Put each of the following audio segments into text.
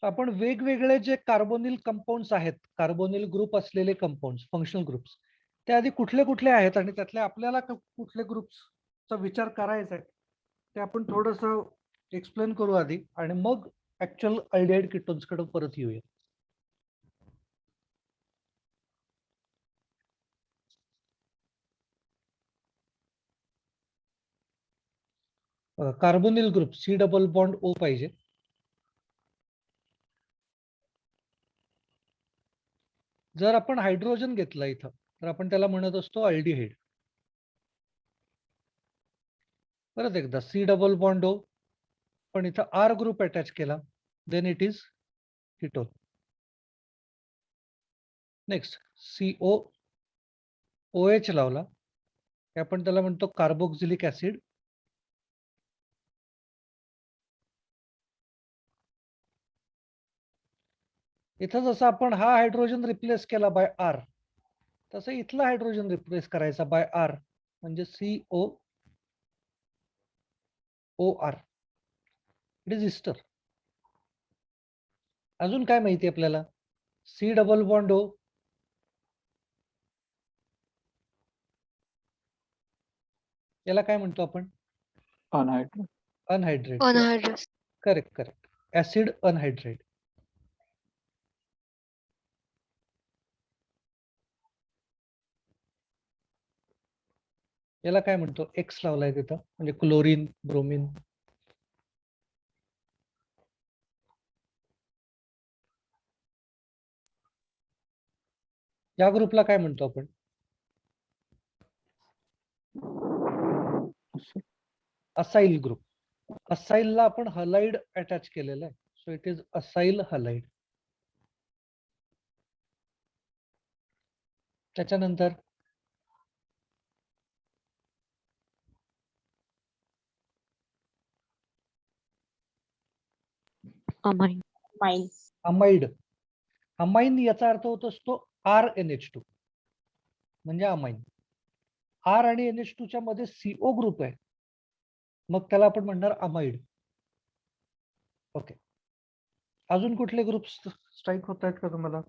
आपण वेगवेगळे जे कार्बोनिल कंपाऊंड्स आहेत, कार्बोनिल ग्रुप असलेले कंपाऊंड्स, फंक्शनल ग्रुप्स, ते आधी कुठले कुठले आहेत आणि त्यातले आपल्याला कुठले ग्रुप्सचा विचार करायचा आहे ते आपण थोडस एक्सप्लेन करू आधी आणि मग ऍक्च्युअल अल्डिहाइड कीटोन्स कडे परत येऊया. Carbonyl group C double bond O पाहिजे. जर आपण हायड्रोजन घेतला इथं तर आपण त्याला म्हणत असतो अल्डिहाइड. परत एकदा सी डबल बॉन्ड ओ, पण इथं आर ग्रुप अटॅच केला, then it is ketone. Next CO O H लावला, आपण त्याला म्हणतो कार्बोक्सिलिक ऍसिड. इथं जसं आपण हा हायड्रोजन रिप्लेस केला बाय आर, तसं इथला हायड्रोजन रिप्लेस करायचा बाय आर, म्हणजे CO O R. It is ester. अजून काय माहिती आपल्याला? सी डबल बॉन्ड ओ, याला काय म्हणतो आपण? Anhydride. Anhydride. Anhydride. Correct correct. Acid anhydride. याला काय म्हणतो? एक्स लावलाय तिथं, म्हणजे क्लोरीन, ब्रोमीन. या ग्रुपला काय म्हणतो आपण? Acyl group. असाइलला आपण हलाइड अटॅच केलेलं आहे, so it is acyl halide. त्याच्यानंतर अमाइन. अमाइड. अमाइन याचा अर्थ होत असतो RNH2, म्हणजे अमाइन. आर आणि NH2 च्या मध्ये CO ग्रुप आहे, मग त्याला आपण म्हणणार अमाइड. ओके. अजून कुठले ग्रुप स्ट्राईक होत आहेत का तुम्हाला?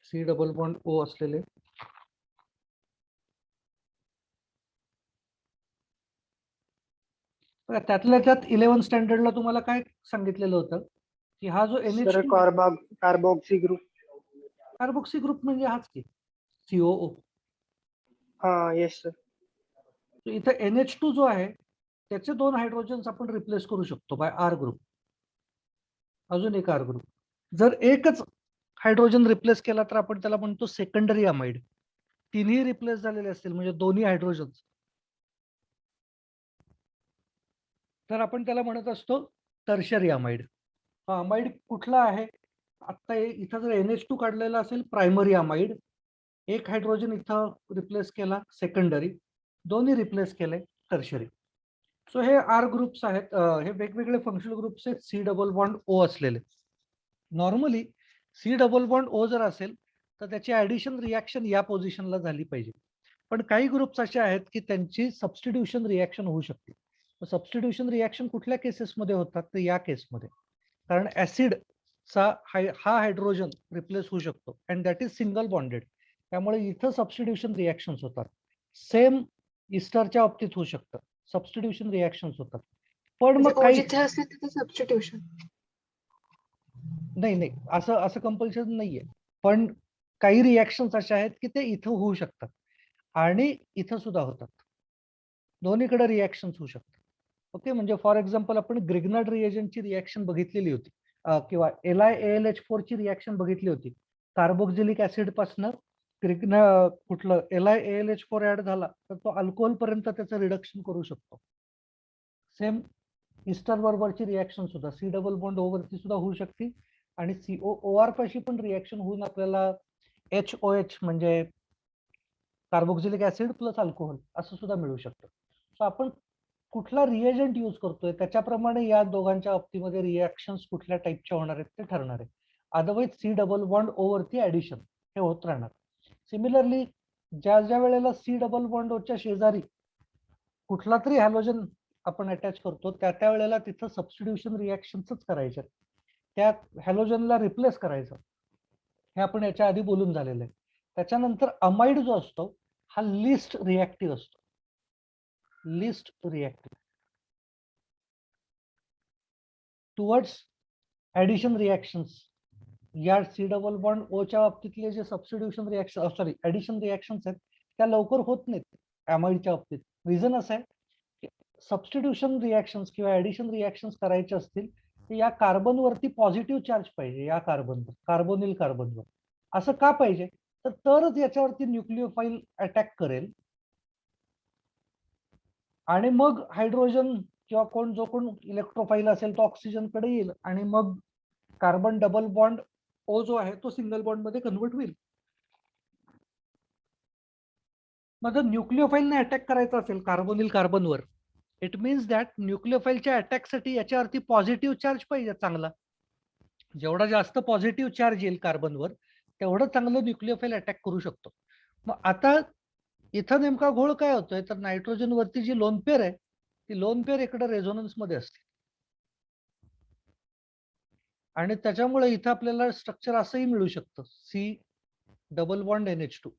सी डबल बॉन्ड ओ असलेले. त्यातल्या त्यात 11th स्टँडर्डला तुम्हाला काय सांगितलेलं होतं की हा जो NH2 carboxy group. Carboxy group म्हणजे हाच की COO. हाँ यस सर. इथे NH2 जो आहे त्याचे 2 हायड्रोजन्स आपण रिप्लेस करू शकतो बाय आर ग्रुप. अजून एक आर ग्रुप. जर एकच हायड्रोजन रिप्लेस केला तर आपण त्याला म्हणतो सेकंडरी अमाइड. तिन्ही रिप्लेस झालेले असतील म्हणजे दोन्ही हायड्रोजन्स, तर आपण त्याला म्हणत असतो टर्शरी अमाइड. हा अमाइड कुठला आहे? आता इथं जर NH2 काढलेला असेल प्रायमरी अमाइड, एक हायड्रोजन इथं रिप्लेस केला सेकंडरी, दोन्ही रिप्लेस केले टर्शरी. सो हे आर ग्रुप्स आहेत, हे वेगवेगळे फंक्शनल ग्रुप्स आहेत सी डबल बॉन्ड ओ असलेले. Normally C double bond O जर असेल तर त्याची ऍडिशन रिॲक्शन या पोझिशनला झाली पाहिजे, पण काही ग्रुप्स असे आहेत की त्यांची सबस्टिट्यूशन रिॲक्शन होऊ शकते. सबस्टिट्यूशन रिॲक्शन कुठल्या केसेसमध्ये होतात? तर या केसमध्ये, कारण ऍसिडचा हा हायड्रोजन रिप्लेस होऊ शकतो and that is single bonded, त्यामुळे इथं सबस्टिट्यूशन रिॲक्शन्स होतात. सेम इस्टरच्या बाबतीत होऊ शकतं, सबस्टिट्यूशन रिॲक्शन्स होतात. पण मग काही जिथे असेल तिथे सबस्टिट्यूशन नाही नाही, असं असं कंपल्शन नाहीये, पण काही रिॲक्शन्स अशा आहेत की ते इथं होऊ शकतात आणि इथं सुद्धा होतात. दोन्हीकडे रिॲक्शन्स होऊ शकतात. ओके, म्हणजे फॉर एक्झाम्पल आपण ग्रिग्नार्ड रिएजंटची रिॲक्शन बघितलेली होती, किंवा LiAlH4 ची रिॲक्शन बघितली होती. कार्बोक्सिलिक ऍसिड पासून कुठलं LiAlH4 ऍड झाला तर तो अल्कोहोल पर्यंत त्याचं रिडक्शन करू शकतो. सेम इस्टर बरोबरची रिॲक्शन सुद्धा सी डबल बॉन्ड ओ वरती सुद्धा होऊ शकते आणि COOR पाशी पण रिॲक्शन होऊन आपल्याला HOH म्हणजे कार्बोक्सिलिक ऍसिड प्लस अल्कोहोल असं सुद्धा मिळू शकतं. सो आपण कुठला रिएजंट यूज करतोय त्याच्याप्रमाणे या दोघांच्या बाबतीमध्ये रिॲक्शन्स कुठल्या टाईपच्या होणार आहेत ते ठरणार आहे. Otherwise C double bond O वरती ऍडिशन हे होत राहणार. सिमिलरली ज्या ज्या वेळेला सी डबल बॉन्ड ओच्या शेजारी कुठला तरी हॅलोजन आपण अटॅच करतो त्या त्या वेळेला तिथं सबस्टिट्यूशन रिॲक्शन्सच करायच्या. त्या हॅलोजनला रिप्लेस करायचं, हे आपण याच्या आधी बोलून झालेलं आहे. त्याच्यानंतर अमाइड जो असतो हा लिस्ट रिएक्टिव्ह असतो, list reactive towards addition reactions. या सी डबल बॉन्ड ओच्या बाबतीतले जे substitution reaction sorry addition reactions आहेत त्या लवकर होत नाहीत अमाइडच्या बाबतीत. रिझन असं आहे की सबस्टिट्यूशन रिएक्शन्स किंवा ऍडिशन रिएक्शन्स करायचे असतील तर या कार्बनवरती पॉझिटिव्ह चार्ज पाहिजे, या कार्बनवर, कार्बोनिल कार्बनवर. असं का पाहिजे तर तरच याच्यावरती न्यूक्लिओफाईल अटॅक करेल आणि मग हायड्रोजन किंवा जो कोण इलेक्ट्रोफाईल असेल तो ऑक्सिजनकडे येईल आणि मग कार्बन डबल बॉन्ड ओ जो आहे तो सिंगल बॉन्ड मध्ये कन्वर्ट होईल. मग जर न्यूक्लिओफाईलने अटॅक करायचा असेल कार्बोनिल कार्बनवर, इट मीन्स दॅट न्यूक्लिओफाईलच्या अटॅकसाठी याच्यावरती पॉझिटिव्ह चार्ज पाहिजे चांगला. जेवढा जास्त पॉझिटिव्ह चार्ज येईल कार्बनवर तेवढं चांगलं न्यूक्लिओफाईल अटॅक करू शकतो. मग आता इथं नेमका घोळ काय होतोय तर नायट्रोजन वरती जी लोन पेअर आहे ती लोन पेअर इकडे रेझोनन्स मध्ये असते आणि त्याच्यामुळे इथं आपल्याला स्ट्रक्चर असंही मिळू शकतं, C double bond NH2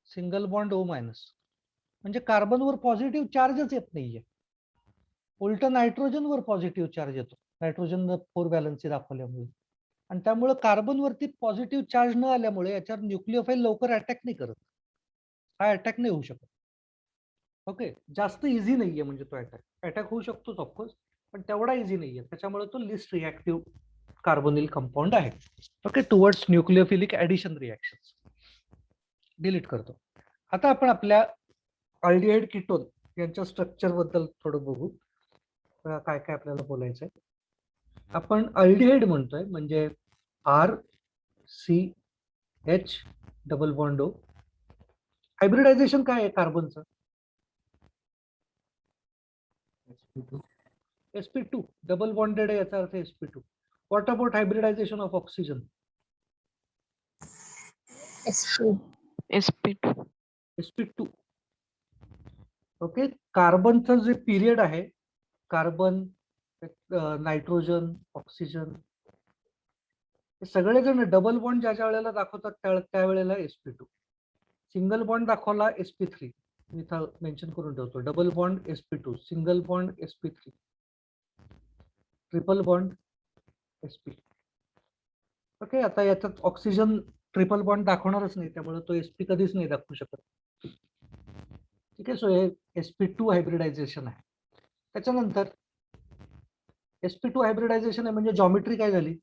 single bond O minus. म्हणजे कार्बनवर पॉझिटिव्ह चार्जच येत नाहीये, उलट नायट्रोजनवर पॉझिटिव्ह चार्ज येतो नायट्रोजन 4 बॅलन्सी दाखवल्यामुळे. आणि त्यामुळे कार्बनवरती पॉझिटिव्ह चार्ज न आल्यामुळे याच्यावर न्यूक्लिओफाईल लवकर अटॅक नाही करत, हा अटॅक नाही होऊ शकत. ओके, जास्त इझी नाहीये म्हणजे तो अटॅक होऊ शकतोच ऑफकोर्स पण तेवढा इझी नाहीये, त्याच्यामुळे तो लिस्ट रिएक्टिव्ह कार्बोनिल कंपाऊंड आहे. Okay, towards nucleophilic addition reactions. Delete करतो. आता आपण आपल्या अल्डिहाइड कीटोन यांच्या स्ट्रक्चर बद्दल थोडं बघू, काय काय आपल्याला बोलायचंय. आपण अल्डिहाइड म्हणतोय म्हणजे RCH double bond O. Hybridisation काय आहे कार्बनचं? sp2 डबल बॉन्डेड आहे याचा अर्थ sp2. What about hybridization of oxygen? sp2 sp2. Okay, कार्बनचं जे पिरियड आहे, कार्बन, नायट्रोजन, ऑक्सिजन, सगळेजण डबल बॉन्ड ज्या वेळेला दाखवतात त्यावेळेला sp2. सिंगल बॉन्ड दाखवला sp3, मी इथं मेन्शन करून ठेवतो. Double bond sp2, single bond sp3, triple bond sp. Okay, आता याच्यात ऑक्सिजन ट्रिपल बॉन्ड दाखवणारच नाही त्यामुळे तो sp कधीच नाही दाखवू शकत. ठीक आहे, सो हे sp2 हायब्रिडायझेशन आहे. त्याच्यानंतर sp2 हायब्रिडायझेशन आहे म्हणजे जॉमेट्री काय झाली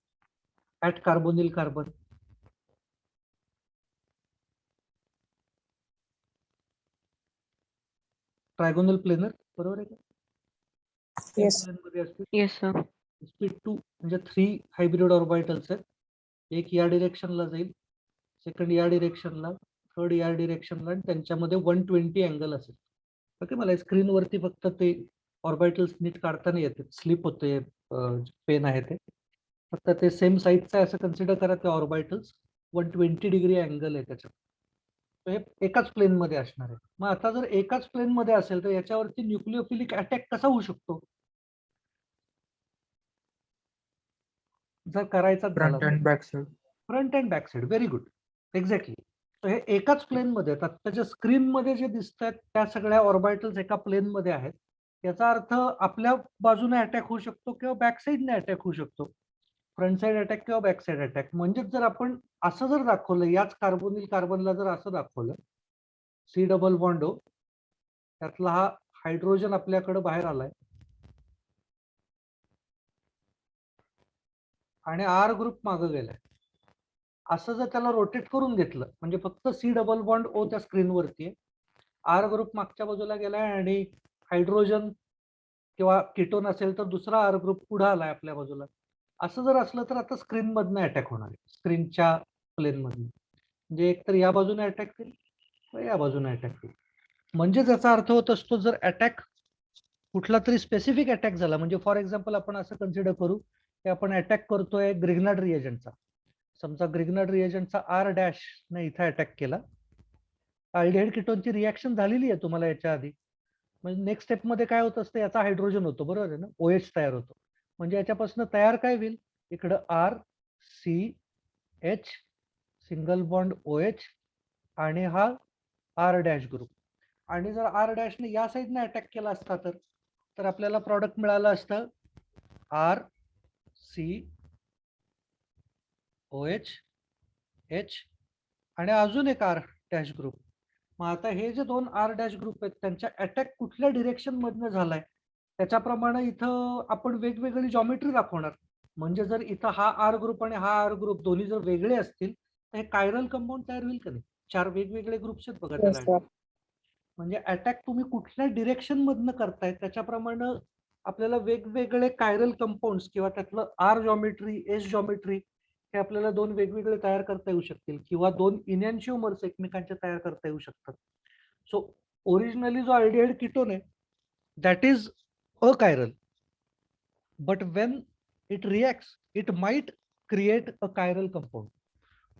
at carbonyl carbon. Trigonal planar, बरोबर आहे का? Yes. प्लेन मध्ये असते. yes sir sp2 म्हणजे 3 हायब्रिड ऑर्बिटल्स आहेत, एक या डिरेक्शनला जाईल, सेकंड या डिरेक्शनला, थर्ड या डिरेक्शनला, आणि त्यांच्यामध्ये 120 अँगल असेल. ओके, मला स्क्रीनवरती फक्त ते ऑर्बिटल्स नीट काढताना येते, स्लिप होते, पेन आहे ते, फक्त ते सेम साईजचं असं कन्सिडर करा. ते ऑर्बिटल्स 120 डिग्री अँगल आहे त्याच्यात, हे एकाच प्लेन मध्ये असणार आहे. मग आता जर एकाच प्लेन मध्ये असेल तर याच्यावरती न्यूक्लिओफिलिक अटॅक कसा होऊ शकतो जर करायचा झाला? Front and back side. Front and back side, very good, exactly. हे एकाच प्लेन मध्ये आहेत. आत्ताच्या स्क्रीन मध्ये जे दिसत आहेत त्या सगळ्या ऑर्बिटल्स एका प्लेन मध्ये आहेत. याचा अर्थ आपल्या बाजूने अटॅक होऊ शकतो किंवा बॅक साईडने अटॅक होऊ शकतो, फ्रंट साइड अटॅक किंवा बॅक साइड अटॅक. म्हणजेच जर आपण असं जर दाखवलं, याच कार्बोनिल कार्बनला जर असं दाखवलं, सी डबल बॉन्ड O, त्यातला हा हायड्रोजन आपल्याकडे बाहेर आलाय आणि R ग्रुप मागे गेलाय, असं जर त्याला रोटेट करून घेतलं म्हणजे फक्त सी डबल बॉन्ड O त्या स्क्रीनवरती आहे, R ग्रुप मागच्या बाजूला गेलाय आणि हायड्रोजन किंवा कीटोन असेल तर दुसरा R ग्रुप पुढे आलाय आपल्या बाजूला. असं जर असलं तर आता स्क्रीन मधनं अटॅक होणार आहे, स्क्रीनच्या प्लेन मधनं. म्हणजे एक तर या बाजूने अटॅक होईल किंवा या बाजूने अटॅक होईल. म्हणजे त्याचा अर्थ होत असतो जर अटॅक कुठला तरी स्पेसिफिक अटॅक झाला, म्हणजे फॉर एक्झाम्पल आपण असं कन्सिडर करू की आपण अटॅक करतोय ग्रिग्नार्ड रिएजंटचा. समजा ग्रिग्नार्ड रिएजंटचा R डॅश ने इथे अटॅक केला, अल्डिहाइड कीटोनची रिएक्शन झालेली आहे तुम्हाला याच्या आधी. म्हणजे नेक्स्ट स्टेप मध्ये काय होत असतं, याचा हायड्रोजन होतो, बरोबर आहे ना, OH तयार होतो. म्हणजे याच्यापासून तयार काय होईल, इकडं R C H single bond O H आणि हा आर डॅश ग्रुप. आणि जर आर डॅशने या साईडने अटॅक केला असता तर आपल्याला प्रॉडक्ट मिळालं असतं R C O H H आणि अजून एक आर डॅश ग्रुप. मग आता हे जे दोन आर डॅश ग्रुप आहेत त्यांच्या अटॅक कुठल्या डिरेक्शन मधनं झालाय त्याच्याप्रमाणे इथं आपण वेगवेगळी जॉमेट्री दाखवणार. म्हणजे जर इथं हा आर ग्रुप आणि हा आर ग्रुप दोन्ही जर वेगळे असतील तर हे कायरल कंपाऊंड तयार होईल का नाही. 4 वेगवेगळे ग्रुप्स आहेत बघा Yes, त्याला. sir. म्हणजे अटॅक तुम्ही कुठल्या डिरेक्शन मधनं करताय त्याच्याप्रमाणे आपल्याला वेगवेगळे कायरल कंपाऊंड्स किंवा त्यातलं आर जॉमेट्री एस जॉमेट्री हे आपल्याला दोन वेगवेगळे तयार करता येऊ शकतील किंवा दोन इनॅन्शिओमर्स एकमेकांचे तयार करता येऊ शकतात. सो ओरिजिनली जो अल्डिहाइड कीटोन आहे that is achiral, but when it reacts it might create a chiral compound.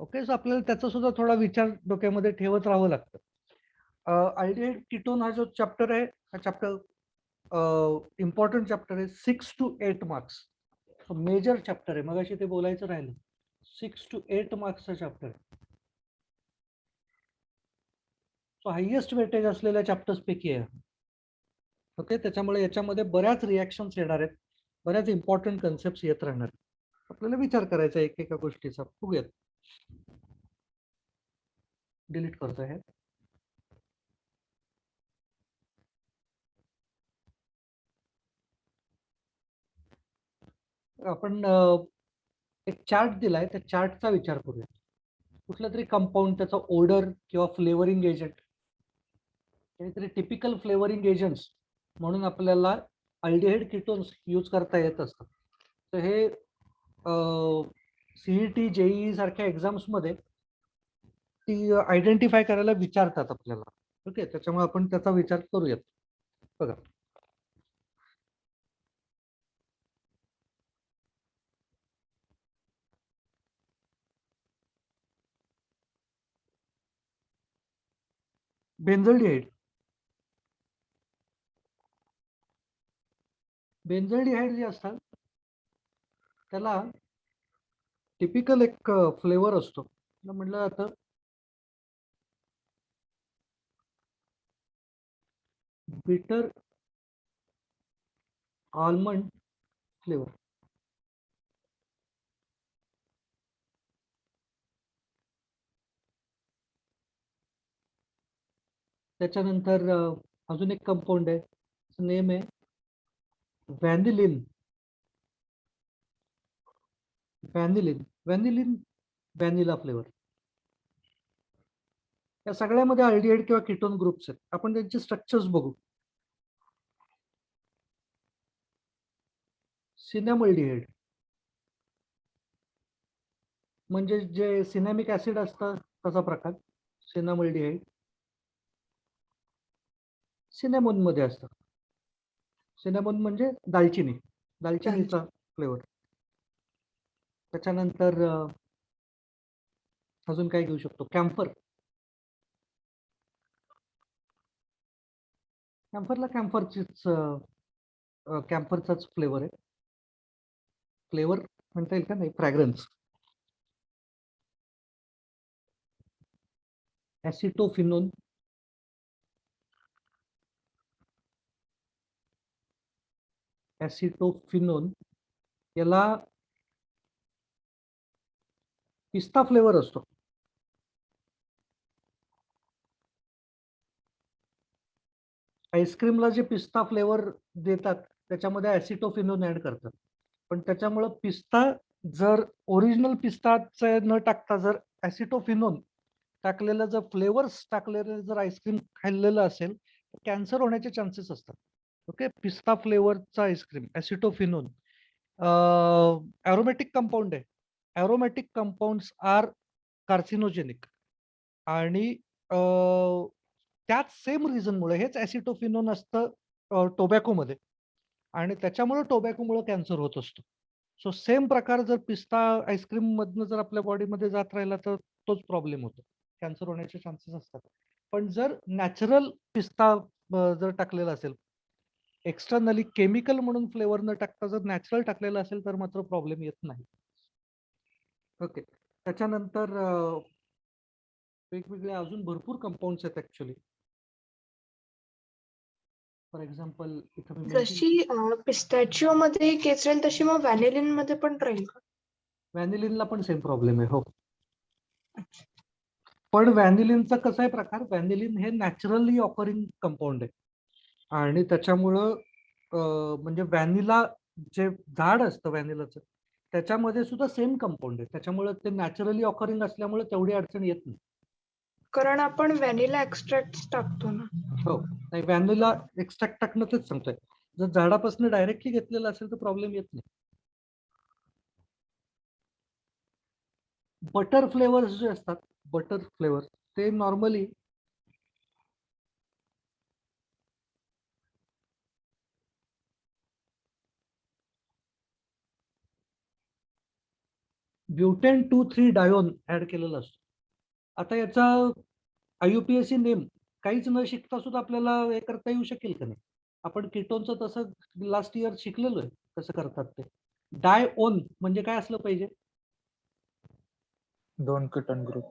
Okay, so आपल्याला त्याचा सुद्धा थोडा विचार डोक्यामध्ये ठेवत राहावं लागतं. अल्डिहाइड कीटोन हा जो चॅप्टर आहे हा चॅप्टर इम्पॉर्टंट चॅप्टर आहे. 6 to 8 मार्क्स मेजर चॅप्टर आहे. मग ते बोलायचं राहिलं 6 to 8 मार्क्सचा चॅप्टर आहे. सो हायएस्ट वेटेज असलेल्या चॅप्टर्स पैकी आहे. ओके, त्याच्यामुळे याच्यामध्ये बऱ्याच रिॲक्शन्स येणार आहेत, बऱ्याच इम्पॉर्टंट कन्सेप्ट येत राहणार. आपल्याला विचार करायचा एक एका गोष्टीचा. बघूयात, डिलीट करतो हे. आपण एक चार्ट दिलाय, त्या चार्टचा विचार करूया. कुठलं तरी कंपाऊंड त्याचा ओडर किंवा फ्लेवरिंग एजंट काहीतरी टिपिकल फ्लेवरिंग एजंट्स म्हणून आपल्याला अल्डिहाइड कीटोन्स यूज करता येत असतात. तर हे सीईटी जेईई सारख्या एक्झाम्स मध्ये ती आयडेंटिफाय करायला विचारतात आपल्याला. ओके, त्याच्यामुळे आपण त्याचा विचार करूयात. बघा, बेन्झल्डिहाइड. बेन्झल्डिहाइड जे असतात त्याला टिपिकल एक फ्लेवर असतो, म्हटलं जातं बिटर आल्मंड फ्लेवर. त्याच्यानंतर अजून एक कंपाऊंड आहे, नेम आहे व्हॅनिलिन. व्हॅनिलिन व्हॅनिलिन व्हॅनिला फ्लेवर. या सगळ्यामध्ये अल्डिहाइड किंवा कीटोन ग्रुप्स आहेत. आपण त्यांचे स्ट्रक्चर्स बघू. सिनॅमल्डिहाइड म्हणजे जे सिनॅमिक ऍसिड असतं तसा प्रकार. सिनॅमल्डिहाइड सिनेमोन मध्ये असतं. सिनेमोन म्हणजे दालचिनी, दालचिनीचा फ्लेवर. त्याच्यानंतर अजून काय घेऊ शकतो, कॅम्फर. कॅम्फरला कॅम्फरचाच फ्लेवर आहे. फ्लेवर म्हणता येईल का नाही, फ्रॅग्रन्स. ऍसिटोफिनोन, ऍसिटोफिनोन याला पिस्ता फ्लेवर असतो. आईस्क्रीमला जे पिस्ता फ्लेवर देतात त्याच्यामध्ये ऍसिटोफिनोन ऍड करतात. पण त्याच्यामुळं पिस्ता जर ओरिजिनल पिस्ताचं न टाकता जर ऍसिटोफिनोन टाकलेलं जर फ्लेवर्स टाकलेलं जर आईस्क्रीम खाल्लेलं असेल तर कॅन्सर होण्याचे चान्सेस असतात. ओके, पिस्ता फ्लेवरचा आईस्क्रीम ऍसिटोफिनोन ॲरोमॅटिक कंपाऊंड आहे. ॲरोमॅटिक कंपाऊंड्स आर कार्सिनोजेनिक आणि त्याच सेम रिझनमुळे हेच ऍसिटोफिनोन असतं टोबॅकोमध्ये आणि त्याच्यामुळे टोबॅकोमुळे कॅन्सर होत असतो. सो सेम प्रकार जर पिस्ता आईस्क्रीम मधनं जर आपल्या बॉडीमध्ये जात राहिला तर तोच प्रॉब्लेम होतो, कॅन्सर होण्याचे चान्सेस असतात. पण जर नॅचरल पिस्ता जर टाकलेला असेल एक्सटर्नली केमिकल म्हणून फ्लेवर न टाकता जर नॅचरल टाकलेलं असेल तर मात्र प्रॉब्लेम येत नाही. ओके, त्याच्यानंतर वेगवेगळे अजून भरपूर कंपाऊंड्स आहेत ऍक्च्युली. फॉर एक्झाम्पल इथं मी जशी पिस्टॅचिओ मध्ये केस राहील तशी मग व्हॅनिलिन मध्ये पण राहील का? व्हॅनिलिनला पण सेम प्रॉब्लेम आहे. हो, पण व्हॅनिलिनचा कसा आहे प्रकार, व्हॅनिलिन हे नॅचरली ऑकरिंग कंपाऊंड आहे आणि त्याच्यामुळं म्हणजे व्हॅनिला जे झाड असतं व्हॅनिलाचं त्याच्यामध्ये सुद्धा सेम कंपाऊंड आहे, त्याच्यामुळे ते नॅचरली ऑकरिंग असल्यामुळे तेवढी अडचण येत नाही. कारण आपण व्हॅनिला एक्स्ट्रॅक्ट टाकतो ना. हो, नाही व्हॅनिला एक्स्ट्रॅक्ट टाकणं तेच सांगतोय. जर झाडापासून डायरेक्टली घेतलेलं असेल तर प्रॉब्लेम येत नाही. बटर फ्लेवर्स जे असतात, बटर फ्लेवर ते नॉर्मली ब्युटेन 2,3 डायोन ऍड केलेला असतो. आता याचा IUPAC नेम काहीच न शिकता सुद्धा आपल्याला हे करता येऊ शकेल का नाही? आपण कीटोनचं तसं लास्ट इयर शिकलेलो आहे कसं करतात ते. डायओन म्हणजे काय असलं पाहिजे? 2 कीटोन ग्रुप.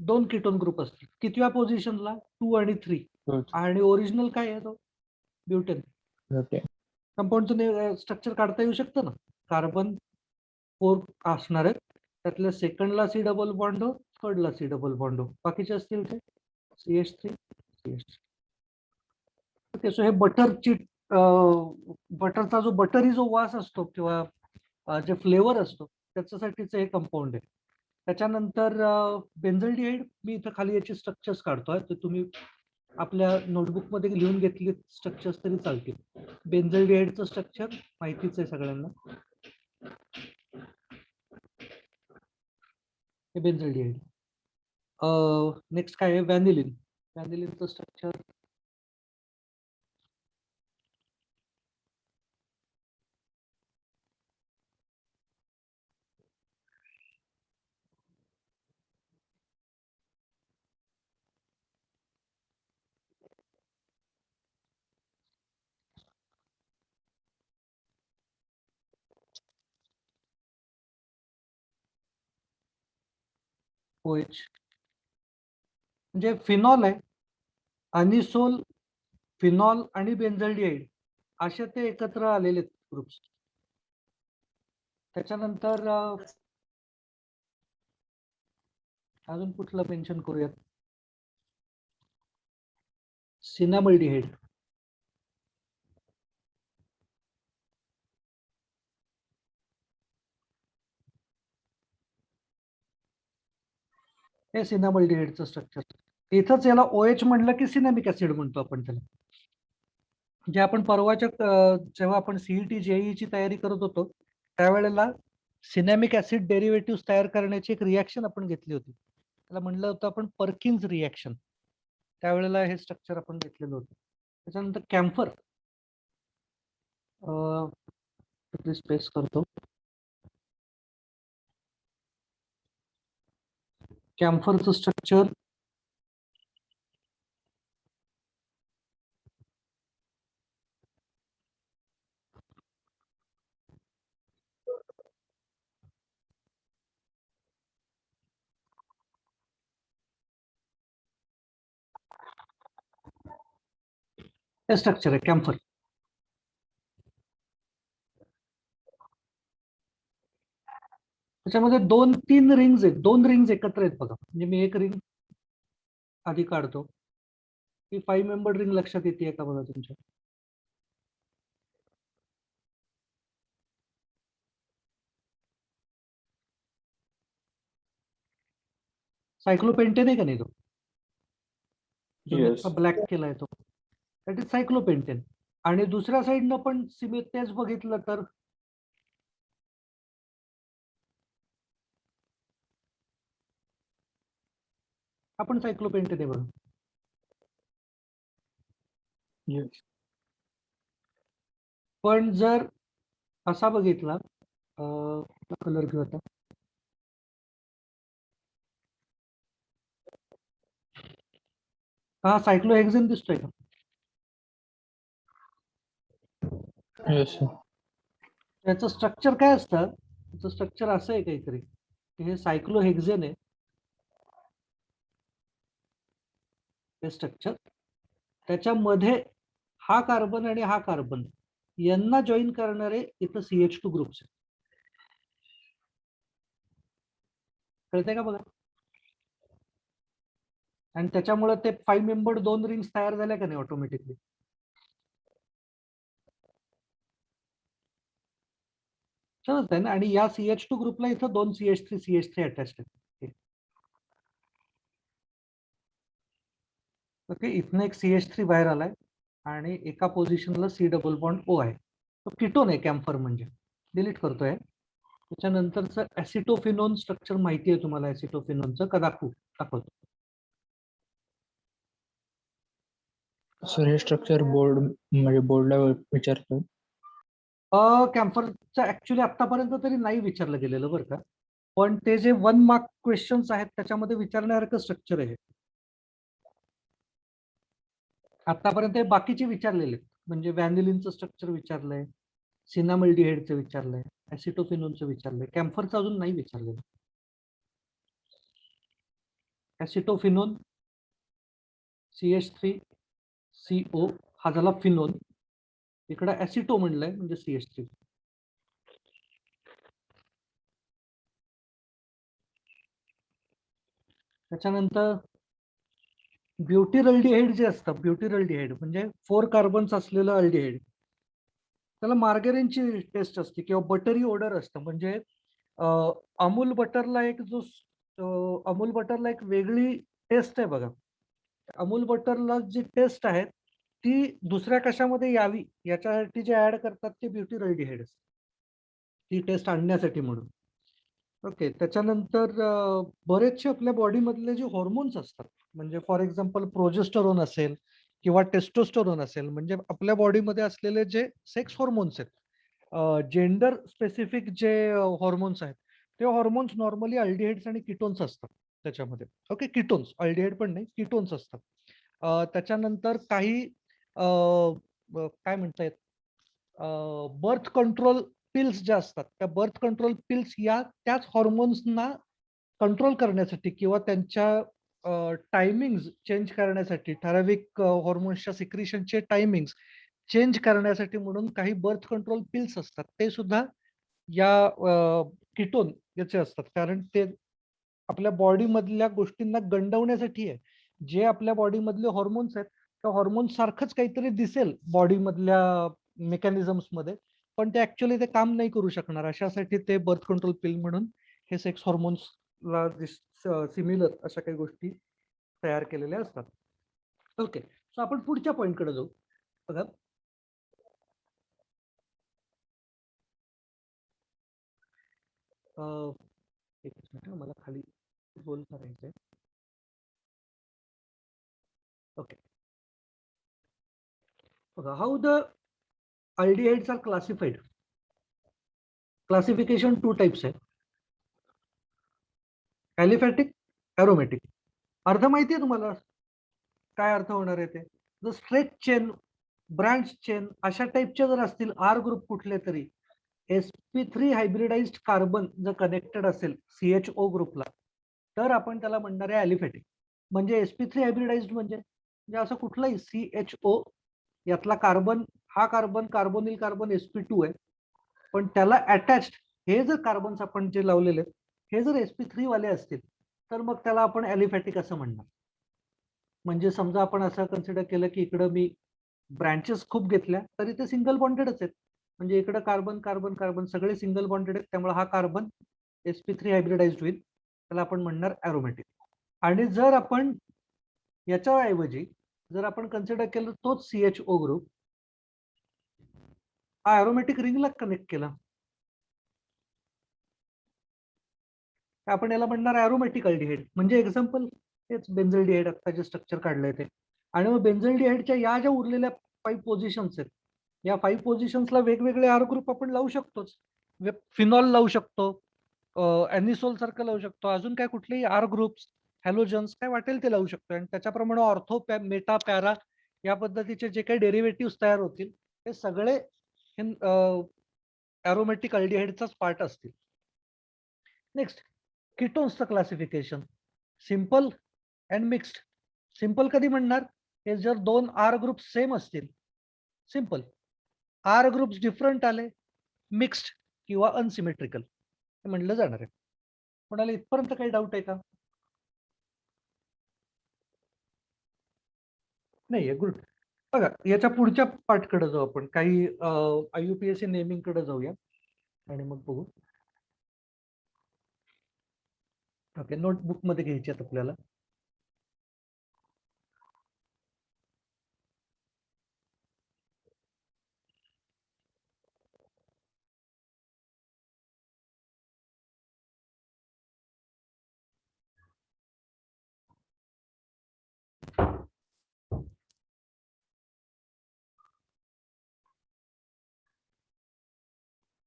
2 कीटोन ग्रुप असतील. कितव्या पोझिशनला? 2 आणि 3. आणि ओरिजिनल काय आहे तो? ब्युटेन. कंपाऊंडचं स्ट्रक्चर काढता येऊ शकतं ना. कार्बन 4 असणार आहेत, त्यातल्या सेकंडला C डबल बॉन्ड हो, थर्डला C डबल बॉन्ड हो, बाकीचे असतील ते CH3 CH3. ओके, सो हे बटरची बटरचा जो बटरी जो वास असतो किंवा जे फ्लेवर असतो त्याच्यासाठीच हे कंपाऊंड आहे. त्याच्यानंतर बेन्झल्डिहाइड, मी इथं खाली याची स्ट्रक्चर्स काढतोय, तर तुम्ही आपल्या नोटबुकमध्ये लिहून घेतली स्ट्रक्चर्स तरी चालतील. बेन्झल्डिहाइडचं स्ट्रक्चर माहितीच आहे सगळ्यांना. हे बेन्झल्डिहाइड. नेक्स्ट काय आहे? व्हॅनिलिन. व्हॅनिलिनचं स्ट्रक्चर OH म्हणजे फिनॉल आहे, अनिसोल, फिनॉल आणि बेन्झल्डिहाइड असे ते एकत्र आलेले ग्रुप्स. त्याच्यानंतर अजून कुठलं मेन्शन करूयात? सिनामल्डिहाइड. हे सिनामल्डिहाइडचं स्ट्रक्चर. इथंच याला OH म्हणलं की सिनेमिक ऍसिड म्हणतो आपण त्याला. जे आपण परवाच्या जेव्हा आपण CET JEE ची तयारी करत होतो त्यावेळेला सिनेमिक ऍसिड डेरिव्हेटिव्ह तयार करण्याची एक रिॲक्शन आपण घेतली होती, त्याला म्हणलं होतं आपण पर्किन्स रिॲक्शन. त्यावेळेला हे स्ट्रक्चर आपण घेतलेलं होतं. त्याच्यानंतर कॅम्फर, स्पेस करतो. कॅम्फरचं स्ट्रक्चर हे स्ट्रक्चर आहे कॅम्फर. त्याच्यामध्ये 2-3 रिंग्स आहेत, 2 रिंग्स एकत्र आहेत बघा. म्हणजे मी एक रिंग आधी काढतो. ही 5 मेंबर रिंग लक्षात येते का बघा तुमच्या? सायक्लोपेंटेन आहे का नाही तो? Yes. ब्लॅक केलाय तो, दॅट इज सायक्लोपेंटेन. आणि दुसऱ्या साईडनं पण तेच बघितलं तर आपण सायक्लोपेंटेन आहे बघा. Yes. पण जर असा बघितला, कलर घेऊ आता. हा सायक्लोहेक्झेन दिसतोय का? Yes, sir. त्याचं स्ट्रक्चर काय असतं? त्याचं स्ट्रक्चर असं आहे काहीतरी, की हे सायक्लोहेक्झेन आहे हे स्ट्रक्चर. त्याच्यामध्ये हा कार्बन आणि हा कार्बन यांना जॉईन करणारे इथं CH2 ग्रुप्स आहेत. कळतंय का बघा? आणि त्याच्यामुळे ते 5 मेंबर्ड 2 रिंग्स तयार झाल्या का नाही ऑटोमॅटिकली? समजतंय ना? आणि या CH2 ग्रुपला इथं 2 CH3 अटॅच आहेत. ओके, इथनं एक CH3 बाहेर आलाय आणि एका पोझिशनला C डबल बॉन्ड O आहे. तो कीटोन आहे कॅम्फर म्हणजे. डिलीट करतोय. त्याच्यानंतरचं ऍसिटोफिनोन स्ट्रक्चर माहिती आहे तुम्हाला, ऍसिटोफिनोनचं का दाखवतो? सर हे स्ट्रक्चर बोर्ड म्हणजे बोर्डला विचारतो. कॅम्फरचं ऍक्च्युली आतापर्यंत तरी नाही विचारलं गेलेलं बरं का, पण ते जे 1 मार्क क्वेश्चन्स आहेत त्याच्यामध्ये विचारण्यासारखं स्ट्रक्चर आहे. आतापर्यंत बाकीचे विचारलेले म्हणजे व्हॅनिलिनचं स्ट्रक्चर विचारलंय, सिनामल्डिहाइडचं विचारलंय, ऍसिटोफिनोनचं विचारलंय, कॅम्फरचं अजून नाही विचारलेलं. ऍसिटोफिनोन CH3CO हा झाला फिनोन, इकडे ऍसिटो म्हणलंय म्हणजे CH3. त्याच्यानंतर ब्युटिरल्डिहाइड जे असतं, ब्युटिरल्डिहाइड म्हणजे 4 कार्बन्स असलेलं अल्डिहाइड, त्याला मार्गेरिनची टेस्ट असते किंवा बटरी ऑर्डर असतं. म्हणजे अमूल बटरला एक वेगळी टेस्ट आहे बघा. अमूल बटरला जी टेस्ट आहे ती दुसऱ्या कशामध्ये यावी याच्यासाठी जे ऍड करतात ते ब्युटिरल्डिहाइड असते, ती टेस्ट आणण्यासाठी म्हणून. ओके, त्याच्यानंतर बरेचसे आपल्या बॉडीमधले जे हॉर्मोन्स असतात, म्हणजे फॉर एक्झाम्पल प्रोजेस्टेरॉन असेल किंवा टेस्टोस्टेरॉन असेल, म्हणजे आपल्या बॉडीमध्ये असलेले जे सेक्स हॉर्मोन्स आहेत, जेंडर स्पेसिफिक जे हॉर्मोन्स आहेत, ते हॉर्मोन्स नॉर्मली अल्डिहाइड्स आणि कीटोन्स असतात त्याच्यामध्ये. ओके, कीटोन्स, अल्डिहाइड पण नाही, कीटोन्स असतात. त्याच्यानंतर काही काय म्हणतायत, बर्थ कंट्रोल पिल्स ज्या असतात, त्या बर्थ कंट्रोल पिल्स या त्याच हॉर्मोन्सना कंट्रोल करण्यासाठी किंवा त्यांच्या टायमिंग चेंज करण्यासाठी, ठराविक हॉर्मोन्सच्या सिक्रिशनचे टायमिंग चेंज करण्यासाठी म्हणून काही बर्थ कंट्रोल पिल्स असतात, ते सुद्धा या कीटोन याचे असतात. कारण ते आपल्या बॉडी मधल्या गोष्टींना गंडवण्यासाठी आहे. जे आपल्या बॉडी मधले हॉर्मोन्स आहेत त्या हॉर्मोन्स सारखंच काहीतरी दिसेल बॉडी मधल्या मेकॅनिझम्स मध्ये, पण ते ऍक्च्युअली ते काम नाही करू शकणार. अशासाठी ते बर्थ कंट्रोल पिल म्हणून हे सेक्स हॉर्मोन्सला सिमिलर अशा काही गोष्टी तयार केलेल्या असतात. ओके, सो आपण पुढच्या पॉइंटकडे जाऊ. बघा, एक मिनिट, मला खाली रोल करायचंय. ओके, बघा, how the aldehydes are classified. Classification 2 types आहे, ॲलिफॅटिक, ॲरोमॅटिक. अर्थ माहिती आहे तुम्हाला काय अर्थ होणार आहे ते? जर स्ट्रेच चेन, ब्रांच चेन अशा टाइपचे जर असतील आर ग्रुप कुठले तरी, sp3 हायब्रिडाइज्ड कार्बन जर कनेक्टेड असेल CHO ग्रुपला, तर आपण त्याला म्हणणार आहे ॲलिफॅटिक. म्हणजे sp3 हायब्रिडाइज्ड म्हणजे असं कुठलाही CHO यातला कार्बन, हा कार्बन कार्बोनिल कार्बन sp2 आहे, पण त्याला अटॅच्ड हे जर कार्बन्स आपण जे लावलेले हे जर sp3 वाले असतील तर मग त्याला आपण ॲलिफॅटिक असं म्हणणार. म्हणजे समजा आपण असं कन्सिडर केलं की इकडं मी ब्रँचेस खूप घेतल्या तरी ते सिंगल बॉन्डेडच आहेत, म्हणजे इकडं कार्बन कार्बन कार्बन सगळे सिंगल बॉन्डेड आहेत, त्यामुळे हा कार्बन sp3 हायब्रिडाइज्ड होईल, त्याला आपण म्हणणार ॲरोमॅटिक. आणि जर आपण याच्याऐवजी जर आपण कन्सिडर केलं तोच CHO ग्रुप हा ॲरोमॅटिक रिंगला कनेक्ट केला, आपण याला म्हणणार ॲरोमॅटिक अल्डिहाइड. म्हणजे एक्झाम्पल हेच बेन्झल्डिहाइड आता जे स्ट्रक्चर काढलंय ते. आणि मग बेन्झल्डिहाइडच्या या ज्या उरलेल्या 5 पोझिशन्स आहेत, या 5 पोझिशन्सला वेगवेगळे आर ग्रुप आपण लावू शकतोच. फिनॉल लावू शकतो, ॲनिसोल सारखं लावू शकतो, अजून काय कुठलेही आर ग्रुप्स, हॅलोजन्स काय वाटेल ते लावू शकतो. आणि त्याच्याप्रमाणे ऑर्थो, मेटा, पॅरा या पद्धतीचे जे काही डेरिव्हेटिव्ह तयार होतील ते सगळे ॲरोमॅटिक अल्डिहाइडचाच पार्ट असतील. नेक्स्ट, किटोन्सचं classification simple and mixed. Simple कधी म्हणणार? हे जर दोन आर ग्रुप सेम असतील सिंपल. आर ग्रुप्स डिफरंट आले मिक्स्ड किंवा अनसिमेट्रिकल हे म्हणलं जाणार आहे. कोणाला इथपर्यंत काही डाऊट आहे का? नाही, गुड. बघा, याच्या पुढच्या पार्टकडे जाऊ आपण, काही IUPAC नेमिंग कडे जाऊया आणि मग बघू. ओके, नोटबुक मध्ये घ्यायची आहेत आपल्याला.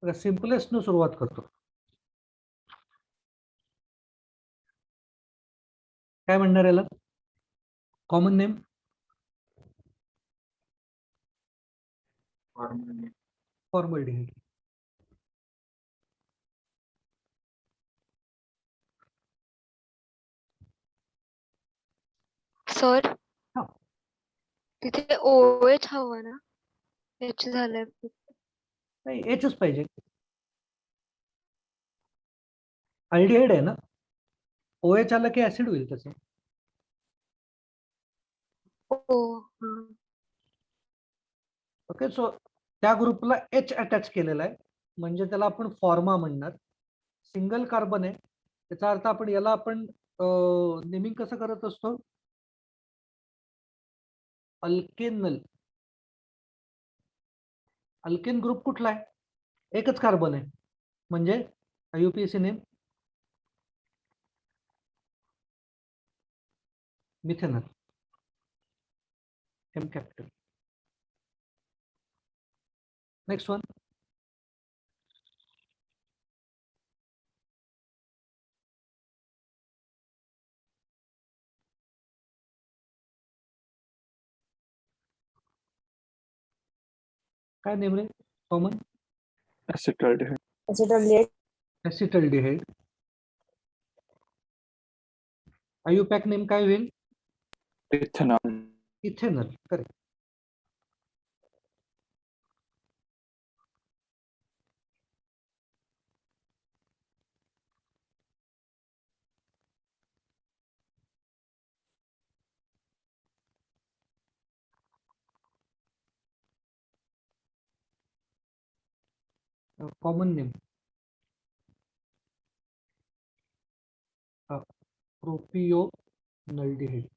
सिम्पलेस्ट न सुरुवात करतो. काय म्हणणार याला? Common name formaldehyde. सर हा. तिथे OH हवं ना? H झालंय. नाही, एचच पाहिजे. अल्डिहाइड आहे ना, OH आला की ऍसिड होईल त्याचं. ओ ओके, सो त्या ग्रुपला H अटॅच केलेला आहे म्हणजे त्याला आपण फॉर्मा म्हणणार. सिंगल कार्बन आहे, त्याचा अर्थ आपण याला आपण नेमिंग कसं करत असतो? अल्केनल. अल्केन ग्रुप कुठला आहे? एकच कार्बन आहे म्हणजे IUPAC name methanol. M capital. Next one. काय नेम रे? Common acetaldehyde. Acetaldehyde. IUPAC name काय होईल? ethanol. Ethanol. Correct. Common name propionaldehyde.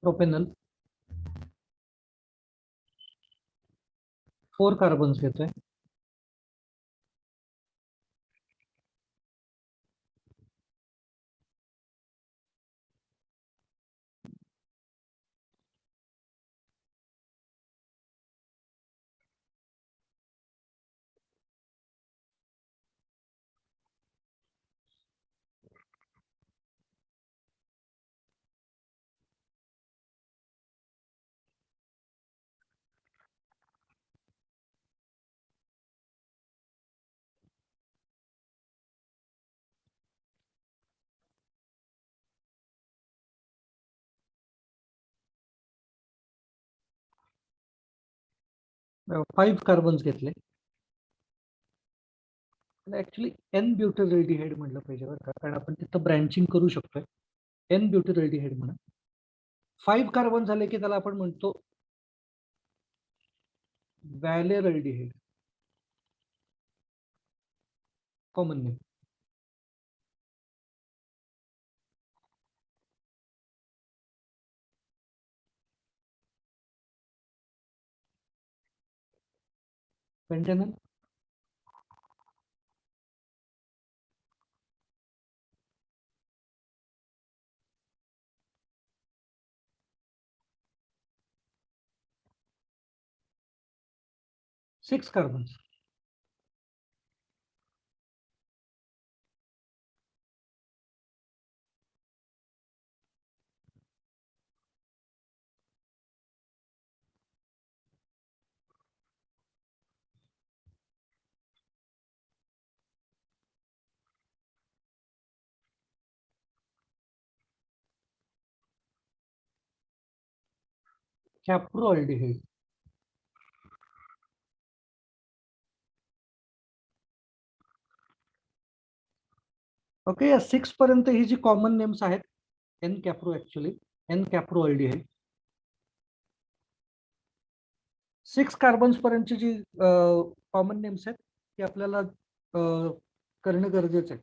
Propanal. 4 carbons घेतोय. फाईव्ह कार्बन्स घेतले. ऍक्च्युली एन ब्युटिल्डिहाइड म्हटलं पाहिजे बरं का, कारण आपण तिथं ब्रँचिंग करू शकतोय. एन ब्युटिल्डिहाइड म्हणा. 5 कार्बन झाले की त्याला आपण म्हणतो valeraldehyde. Common name. Pentanal. 6 carbons. Caproaldehyde. Okay, या 6 पर्यंत ही जी कॉमन नेम्स आहेत, n capro, actually n caproaldehyde. 6 carbons पर्यंतची जी कॉमन नेम्स आहेत ती आपल्याला करणं गरजेचं आहे.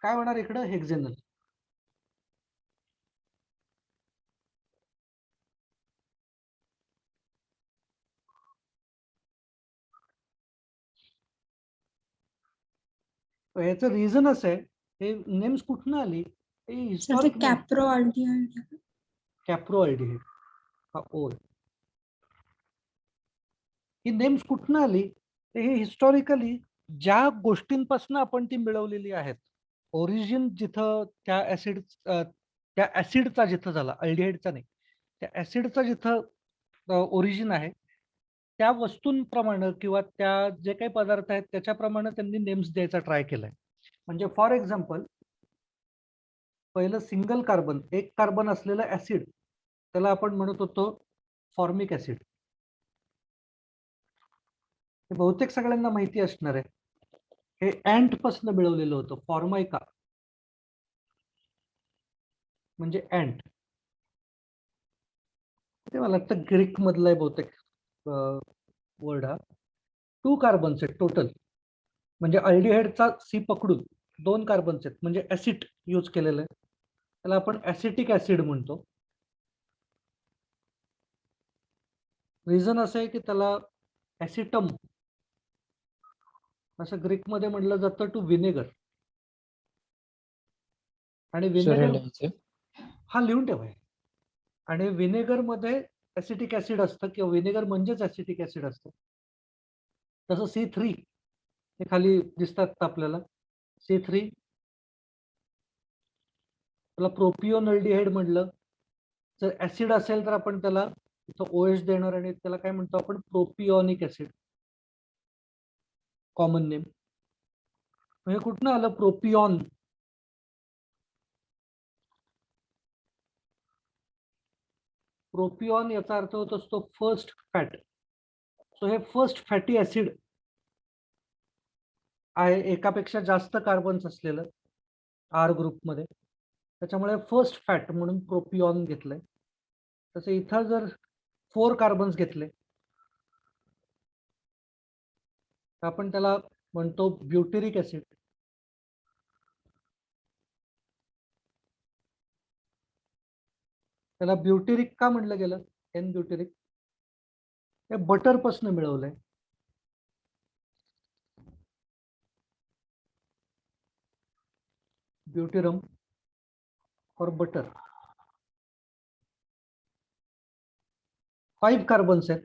काय होणार इकडं? हेक्झेनल. याचं रिझन असं आहे, हे नेम्स कुठून आली? हिस्टॉरिक कॅप्रोअल्डिहाइड हा ओ. ही नेम्स कुठून आली? हे हिस्टॉरिकली ज्या गोष्टींपासून आपण ती मिळवलेली आहेत, ओरिजिन जिथं त्या ऍसिडचा जिथं झाला, अल्डिहाइडचा नाही, त्या ऍसिडचा जिथं ओरिजिन आहे, त्या वस्तूंप्रमाणे किंवा त्या जे काही पदार्थ आहेत त्याच्याप्रमाणे त्यांनी नेम्स द्यायचा ट्राय केलाय. म्हणजे फॉर एक्झाम्पल, पहिलं सिंगल कार्बन, एक कार्बन असलेलं ऍसिड, त्याला आपण म्हणत होतो फॉर्मिक ऍसिड. हे बहुतेक सगळ्यांना माहिती असणार आहे. हे अँट पासून मिळवलेलं होतं. फॉर्मायका म्हणजे अँट. ते मला वाटतं ग्रीक मधला आहे बहुतेक वर्ड हा. 2 कार्बन्स आहेत टोटल. म्हणजे अल्डिहाइडचा सी पकडून 2 कार्बन्स आहेत, म्हणजे ऍसिड यूज केलेलं आहे. त्याला आपण ऍसिटिक ऍसिड म्हणतो. रिझन असं आहे की त्याला ऍसिटम असं ग्रीक मध्ये म्हटलं जातं टू विनेगर. आणि विनेगर हा लिहून ठेवाय. आणि विनेगर मध्ये ऍसिटिक ऍसिड असतं किंवा विनेगर म्हणजेच ऍसिटिक ऍसिड असतं. तसं C3 हे खाली दिसतात आपल्याला. C3 त्याला प्रोपिओन अल्डिहाइड म्हटलं. जर ऍसिड असेल तर आपण त्याला इथं OH देणार आणि त्याला काय म्हणतो आपण? प्रोपिओनिक ऍसिड. Common name. म्हणजे कुठनं आलं प्रोपिओन? प्रोपिओन याचा अर्थ होत असतो फर्स्ट फॅट. सो हे फर्स्ट फॅटी ऍसिड आहे, एकापेक्षा जास्त कार्बन्स असलेलं R ग्रुपमध्ये. त्याच्यामुळे फर्स्ट फॅट म्हणून प्रोपिओन घेतलंय. तसं इथं जर 4 कार्बन्स घेतले तर आपण त्याला म्हणतो ब्युटेरिक ऍसिड. त्याला ब्युटेरिक का म्हणलं गेलं? N butyric. हे बटर पासून मिळवलंय. Butyrum for butter. 5 कार्बन्स आहेत.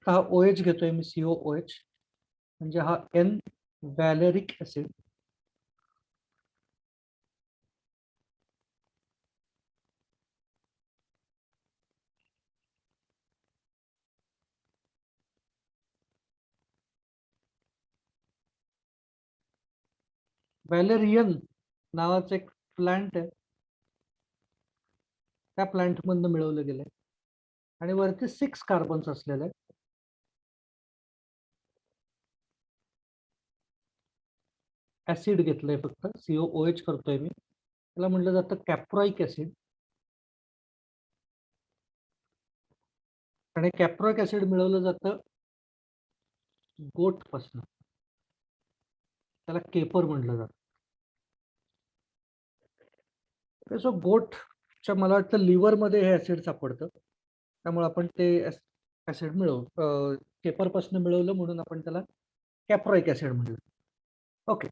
हा OH घेतोय मी, COOH. म्हणजे हा एन व्हॅलेरिक ऍसिड. व्हॅलेरियन नावाचं एक प्लांट आहे, त्या प्लांट मधून मिळवलं गेलंय. आणि वरती 6 कार्बन्स असलेले आहेत. ऍसिड घेतलंय फक्त, COOH करतोय मी. त्याला म्हटलं जातं कॅप्रोइक ऍसिड. आणि कॅप्रोइक ऍसिड मिळवलं जातं गोट पासून. त्याला केपर म्हटलं जातं. सो गोटच्या मला वाटतं लिव्हर मध्ये हे ऍसिड सापडतं. त्यामुळे आपण ते ऍसिड केपर पासून मिळवलं म्हणून आपण त्याला कॅप्रोइक ऍसिड म्हणलं. ओके,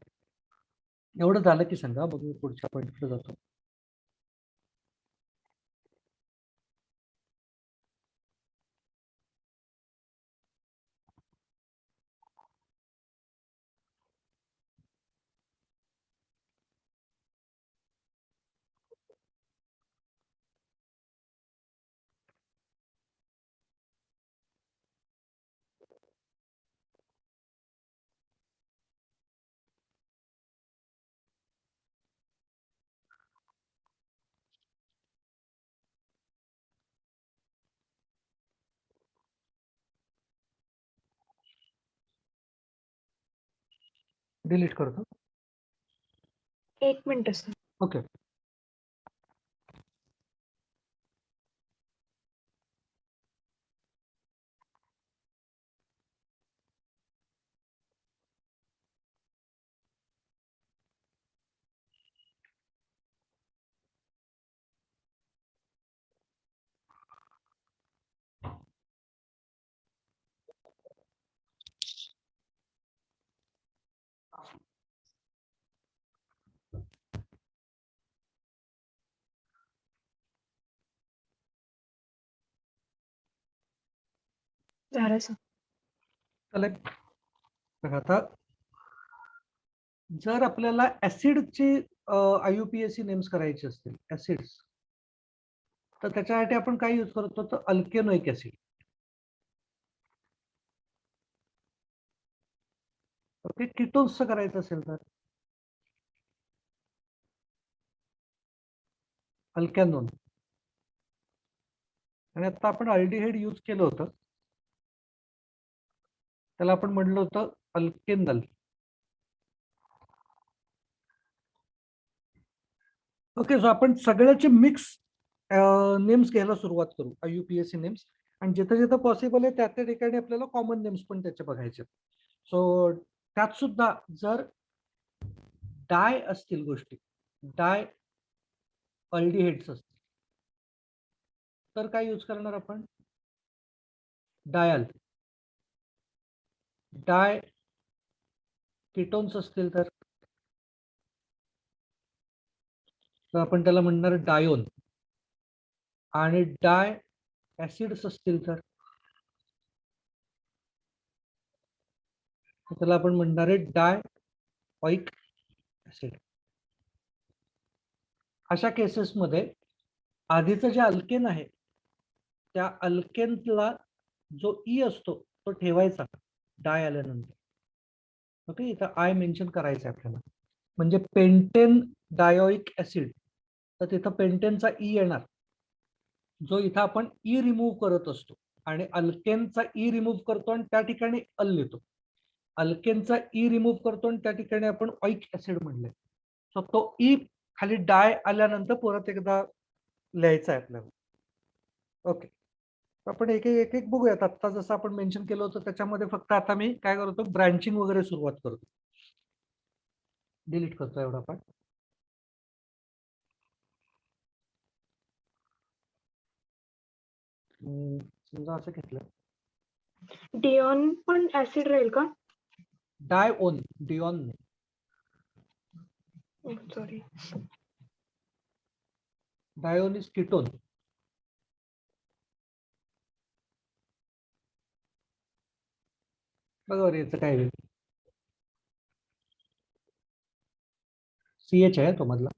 एवढं झालं की सांगा, बघ मी पुढच्या पॉईंटकडे जातो. डिलीट करतो. एक मिनिट सर. ओके. झालं सर. चालेल. बघा आता जर आपल्याला ऍसिडचे IUPAC नेम्स करायचे असतील ऍसिड्स, तर त्याच्यासाठी आपण काय यूज करतो तर अल्केनोइक ऍसिड. ओके. कीटोन्सचं करायचं असेल तर अल्कॅनोन. आणि आता आपण अल्डिहाइड यूज केलं होतं, त्याला आपण म्हटलं होतं अल्केनल. ओके. सो आपण सगळ्याचे मिक्स नेम्स घ्यायला सुरुवात करू, IUPAC नेम्स. आणि जिथं जिथं पॉसिबल आहे त्या त्या ठिकाणी आपल्याला कॉमन नेम्स पण त्याचे बघायचे. सो त्यात सुद्धा जर डाय असतील गोष्टी, डाय अल्डिहाइड्स असतील, तर काय यूज करणार आपण डायल. डाय कीटोन्स असतील तर आपण त्याला म्हणणार डायोन. आणि डाय ऍसिड्स असतील तर त्याला आपण म्हणणार आहे डाय ऑइक ऍसिड. अशा केसेसमध्ये आधीचं जे अल्केन आहे त्या अल्केनला जो ई असतो तो ठेवायचा डाय आल्यानंतर. ओके. इथं आय मेन्शन करायचं आपल्याला. म्हणजे पेंटेन डायोइक ऍसिड, तर तिथं पेंटेनचा ई येणार, जो इथं आपण ई रिमूव्ह करत असतो. आणि अल्केनचा ई रिमूव्ह करतो आणि त्या ठिकाणी अल लिहितो. अल्केनचा ई रिमूव्ह करतो आणि त्या ठिकाणी आपण ऑइक ऍसिड म्हणलंय. सो तो ई खाली डाय आल्यानंतर परत एकदा लिहायचा आहे आपल्याला. ओके. आपण एक एक एक बघूयात. आता जसं आपण मेन्शन केलं होतं त्याच्यामध्ये फक्त आता मी काय करतो ब्रँचिंग वगैरे सुरुवात करतो. डिलीट करतो एवढा पार्ट. समजा असं घेतलं डिऑन पण ऍसिड राहील का? डायओन, डिऑन नाही. सॉरी. Dione is ketone. बघा याचं काय होईल. CH आहे तो मधला.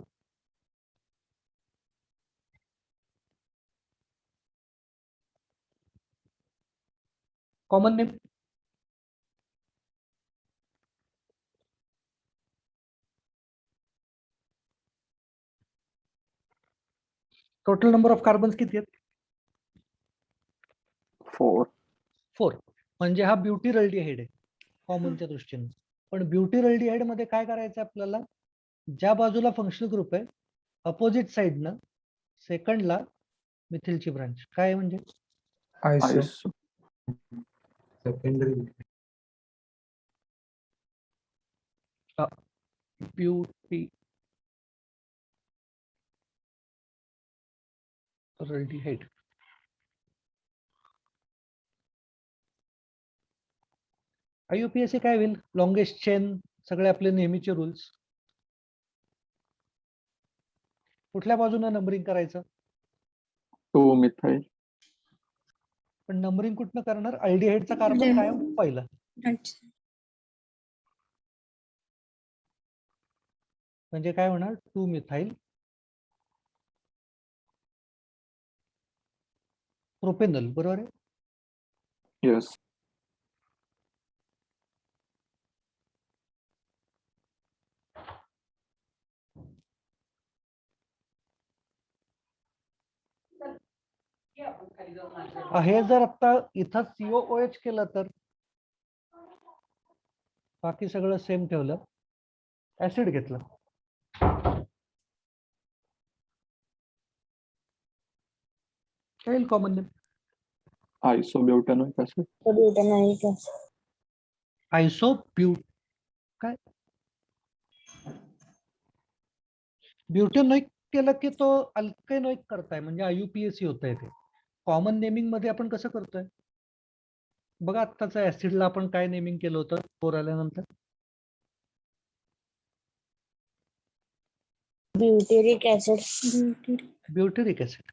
Common name total number of carbons किती आहेत 4. 4. म्हणजे हा ब्युटीर अल्डिहाइड आहे कॉमनच्या दृष्टीने. पण ब्युटीर अल्डिहाइड मध्ये काय करायचं आपल्याला, ज्या बाजूला फंक्शनल ग्रुप आहे अपोजिट साइडनं सेकंडला मिथिलची ब्रांच काय म्हणजे iso. Secondary butyraldehyde. IUPAC काय होईल, लॉंगेस्ट चेन, सगळे आपले नेहमीचे रूल्स. कुठल्या बाजूने नंबरिंग करायचं 2 मिथाइल. पण नंबरिंग कुठनं करणार, अल्डिहाइडचा कार्बन कायम पहिला. म्हणजे काय होणार 2 मिथाइल प्रोपेनल. बरोबर आहे. Yes. हे जर आता इथं COOH केलं तर बाकी सगळं सेम ठेवलं ऍसिड घेतलं, काय येईल कॉमन नेम? आयसोब्युटानोइक ऍसिड. ब्युटानॉइक आयसोब्यू काय ब्युटेनोइक केलं की तो अल्केनोइक करताय, म्हणजे आयुपीएसी होत आहे. ते कॉमन नेमिंग मध्ये आपण कसं करतोय बघा. आत्ताच ऍसिडला आपण काय नेमिंग केलं होतं 4 आल्यानंतर? Butyric acid. Butyric acid.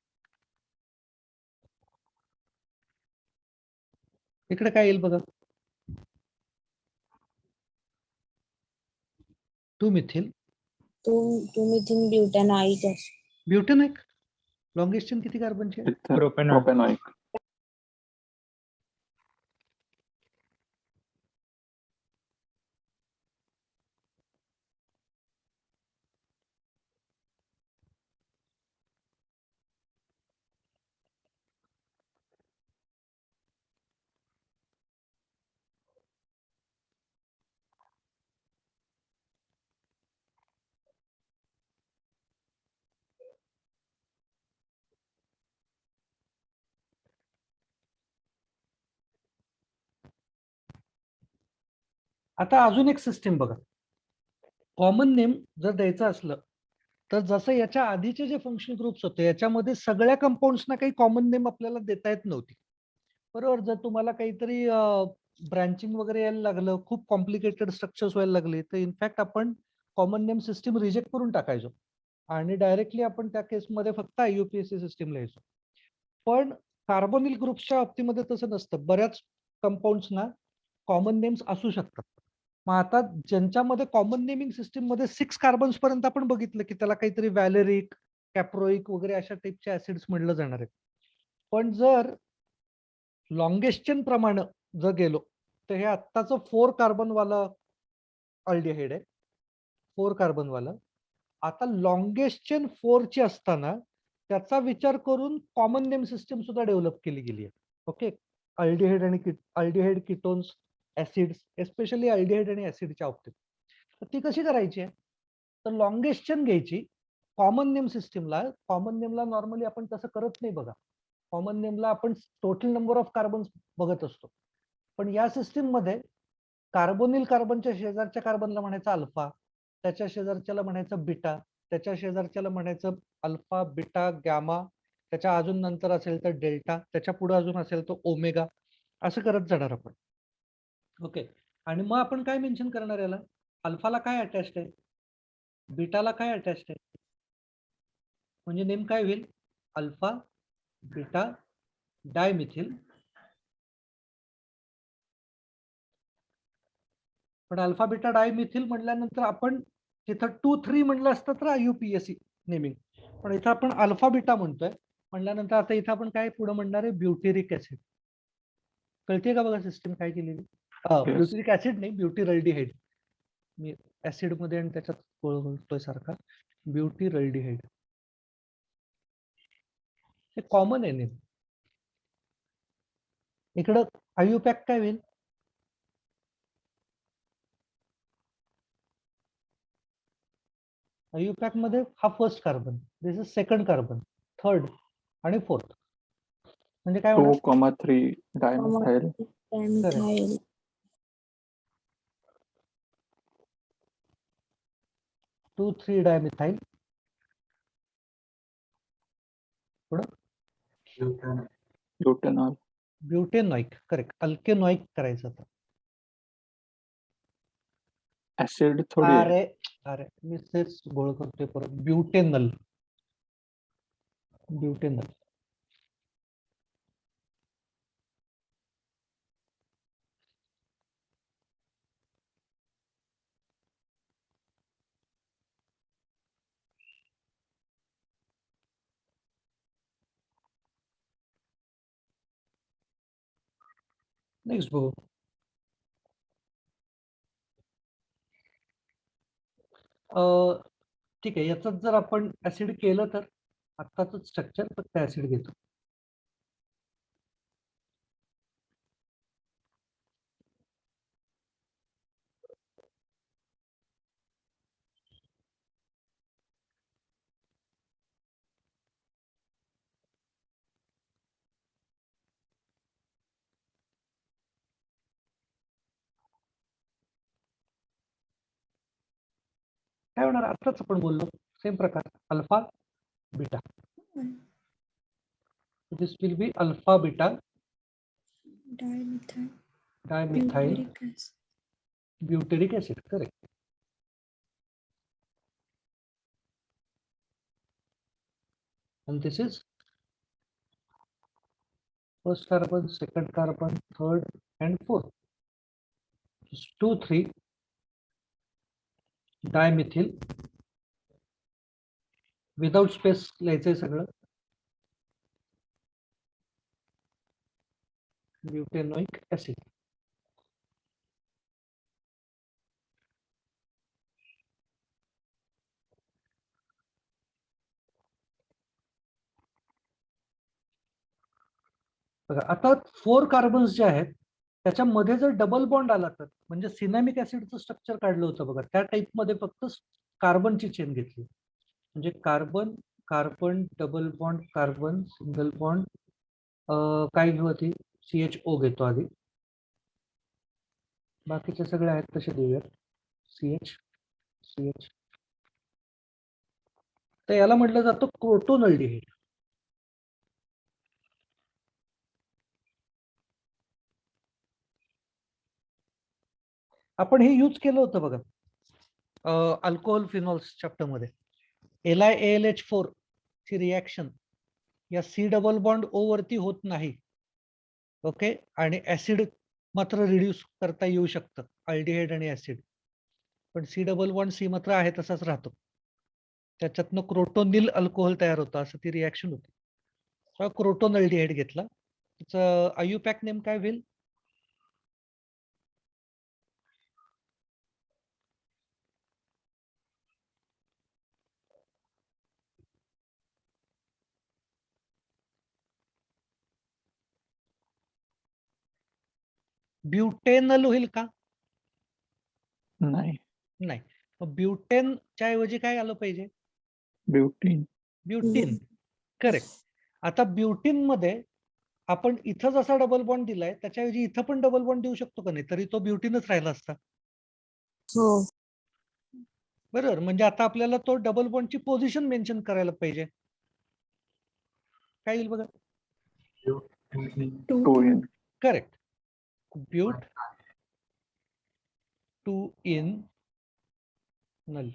इकडे काय येईल बघा? 2 methyl two methyl butanoic acid. Butanoic. Longest chain किती कार्बनची आहे? प्रोपेनॉइक. आता अजून एक सिस्टीम बघा. कॉमन नेम जर द्यायचं असलं तर जसं याच्या आधीचे जे फंक्शनल ग्रुप्स होते याच्यामध्ये सगळ्या कंपाऊंड्सना काही कॉमन नेम आपल्याला देता येत नव्हती, बरोबर. जर तुम्हाला काहीतरी ब्रांचिंग वगैरे यायला लागलं, खूप कॉम्प्लिकेटेड स्ट्रक्चर्स व्हायला लागले, तर इनफॅक्ट आपण कॉमन नेम सिस्टीम रिजेक्ट करून टाकायचो आणि डायरेक्टली आपण त्या केसमध्ये फक्त आययुपीएसी सिस्टीम लिहायचो. पण कार्बोनिल ग्रुप्सच्या बाबतीमध्ये तसं नसतं. बऱ्याच कंपाऊंड्सना कॉमन नेम्स असू शकतात. मग आता ज्यांच्यामध्ये कॉमन नेमिंग सिस्टीम मध्ये 6 कार्बन्स पर्यंत आपण बघितलं की त्याला काहीतरी व्हॅलेरिक, कॅप्रोइक वगैरे अशा टाईपचे ऍसिड्स म्हटलं जाणार आहे. पण जर लॉंगेस्ट चेन प्रमाणे जर गेलो तर हे आत्ताचं 4 कार्बन वाला अल्डिहाइड आहे, 4 कार्बन वाला. आता लॉंगेस्ट चेन 4 ची असताना त्याचा विचार करून कॉमन नेम सिस्टीम सुद्धा डेव्हलप केली गेली आहे. ओके. अल्डिहाइड आणि aldehyde ketones, acids, especially aldehyde आणि ऍसिडच्या बाबतीत. तर ती कशी करायची आहे? तर लॉंगेस्ट चेन घ्यायची कॉमन नेम सिस्टीमला. कॉमन नेमला नॉर्मली आपण तसं करत नाही बघा. कॉमन नेमला आपण टोटल नंबर ऑफ कार्बन्स बघत असतो. पण या सिस्टीम मध्ये कार्बोनिल कार्बनच्या शेजारच्या कार्बनला म्हणायचं अल्फा, त्याच्या शेजारच्याला म्हणायचं बीटा, त्याच्या शेजारच्याला म्हणायचं अल्फा, बीटा, गॅमा, त्याच्या अजून नंतर असेल तर डेल्टा, त्याच्या पुढे अजून असेल तर ओमेगा, असं करत जाणार आपण. ओके. आणि मग आपण काय मेन्शन करणार याला? अल्फाला काय अटॅच्ड आहे, बीटाला काय अटॅच्ड आहे, म्हणजे नेम काय होईल? Alpha beta dimethyl. पण अल्फा बीटा डायमिथिल म्हटल्यानंतर आपण तिथं 2,3 म्हणलं असतं तर आयुपीएसी नेमिंग, पण इथं आपण अल्फा बीटा म्हणतोय म्हटल्यानंतर आता इथं आपण काय पुढे म्हणणार आहे? ब्युटेरिक ऍसिड. कळते का बघा सिस्टीम काय केलेली? ब्युटेरिक ऍसिड नाही, ब्युटिरल्डिहाइड. मी ऍसिड मध्ये आणि त्याच्यात बोलतोय सारखा. ब्युटिरल्डिहाइड हे कॉमन आहे नेम. इकडं आयुपॅक काय होईल? आयुपॅक मध्ये हा first carbon, this is second carbon, third आणि फोर्थ. म्हणजे काय होणार? 2,3 डायमिथाइल. डायमिथाइल. 2,3 डायमिथाइल. ब्युटेनॉल. ब्युटेनॉइक. करेक्ट. अल्केनॉइक करायचं होतं. ऍसिड थोडी आहे. अरे अरे मी तेच गोळ करतोय परत. ब्युटेनल. ब्युटेनल. नेक्स्ट बघू. ठीक आहे. याच जर आपण ऍसिड केलं तर आत्ताच स्ट्रक्चर फक्त ऍसिड घेतो. काय होणार आताच आपण बोललो सेम प्रकार alpha beta. This will be alpha beta Dimethyl. Dimethyl Butyric acid. butyric acid. Correct. And this is first carbon, second carbon, third and fourth. 2,3 dimethyl without space लिहायचंय सगळं. ब्युटेनोइक ऍसिड. बघा आता 4 कार्बन्स जे आहेत त्याच्यामध्ये जर डबल बॉन्ड आला तर म्हणजे सिनॅमिक ऍसिडचं स्ट्रक्चर काढलं होतं बघा त्या टाइप मध्ये फक्त कार्बनची चेन घेतली म्हणजे carbon carbon double bond carbon single bond काय घेऊ आधी CHO घेतो आधी बाकीचे सगळे आहेत तसे देऊयात CH CH तर याला म्हटलं जातं क्रोटोनल्डिहाइड. आपण हे यूज केलं होतं बघा अल्कोहोल फिनॉल्स चॅप्टर मध्ये LiAlH4 ची रिॲक्शन या C डबल बॉन्ड O वरती होत नाही. ओके आणि ऍसिड मात्र रिड्यूस करता येऊ शकतं अल्डिहाइड आणि ऍसिड पण C डबल बॉन्ड C मात्र आहे तसाच राहतो. त्याच्यातनं क्रोटोनिल अल्कोहोल तयार होतं असं ती रिॲक्शन होती. क्रोटोनल्डिहाइड घेतला त्याचं IUPAC नेम काय होईल ब्युटेनल होईल का नाही. नाही ब्युटेनच्या ऐवजी काय आलं पाहिजे ब्युटीन. ब्युटीन. करेक्ट. आता ब्युटीन मध्ये आपण इथं जसा डबल बॉन्ड दिलाय त्याच्याऐवजी इथं पण डबल बॉन्ड देऊ शकतो का नाही तरी तो ब्युटीनच राहिला असता. हो. बरोबर म्हणजे आता आपल्याला तो डबल बॉन्डची पोझिशन मेन्शन करायला पाहिजे. काय येईल बघा 2 in. Correct but 2 in nal.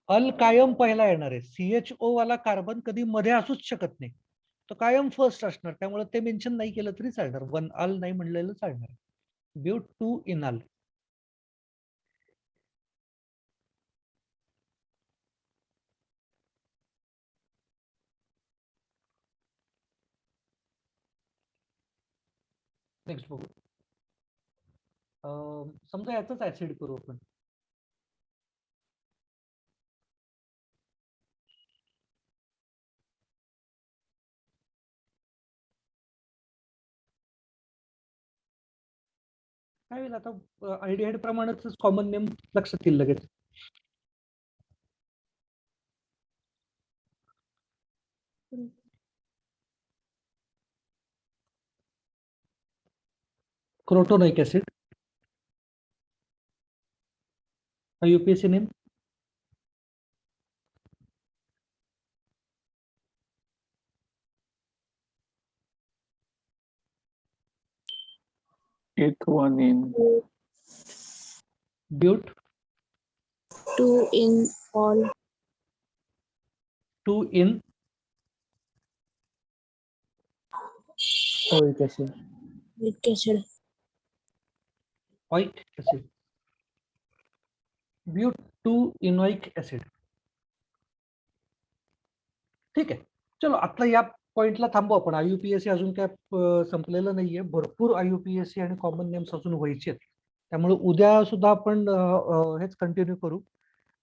Al कायम पहिला येणार आहे CHO वाला कार्बन कधी मध्ये असूच शकत नाही तो कायम फर्स्ट असणार त्यामुळे ते मेन्शन नाही केलं तरी चालणार वन अल नाही म्हणलेलं चालणार. ब्यूट 2 in अल. नेक्स्ट बघू समजा याच ऍसिड करू आपण काय होईल आता अल्डिहाइड प्रमाणेच कॉमन नेम लक्षात येईल लगेच. Crotonic acid. IUPAC name Eighth one in. But 2 in all. 2 in Oic acid. Oic acid. oic acid. But 2 enoic acid. ठीक आहे चलो आता या पॉइंटला थांबू आपण. IUPAC अजून काय संपलेलं नाहीये भरपूर IUPAC आणि कॉमन नेम्स अजून व्हायचे त्यामुळे उद्या सुद्धा आपण हेच कंटिन्यू करू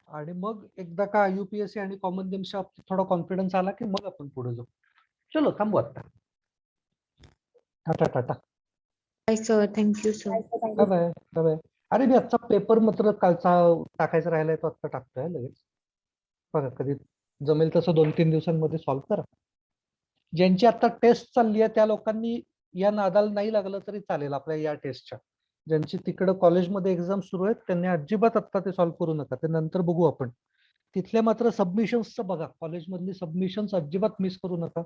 आणि मग एकदा का IUPAC आणि कॉमन नेम्सच्या थोडा कॉन्फिडन्स आला की मग आपण पुढे जाऊ. चलो थांबू आता. Tata tata Bye sir. Thank you sir. Bye bye bye bye. अरे मी आजचा पेपर मात्र कालचा टाकायचा राहिलाय तो आता टाकतोय लगेच. बघा कधी जमेल तसं 2-3 दिवसांमध्ये सॉल्व्ह करा. ज्यांची आता टेस्ट चालली आहे त्या लोकांनी या नादाला नाही लागलं तरी चालेल आपल्या या टेस्टच्या ज्यांची तिकडं कॉलेजमध्ये एक्झाम सुरू आहेत त्यांनी अजिबात आत्ता ते सॉल्व्ह करू नका, ते नंतर बघू आपण. तिथल्या मात्र सबमिशन्सचं बघा, कॉलेजमधली सबमिशन्स अजिबात मिस करू नका.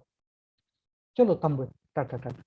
चलो थांबूया. टाटा टाटा.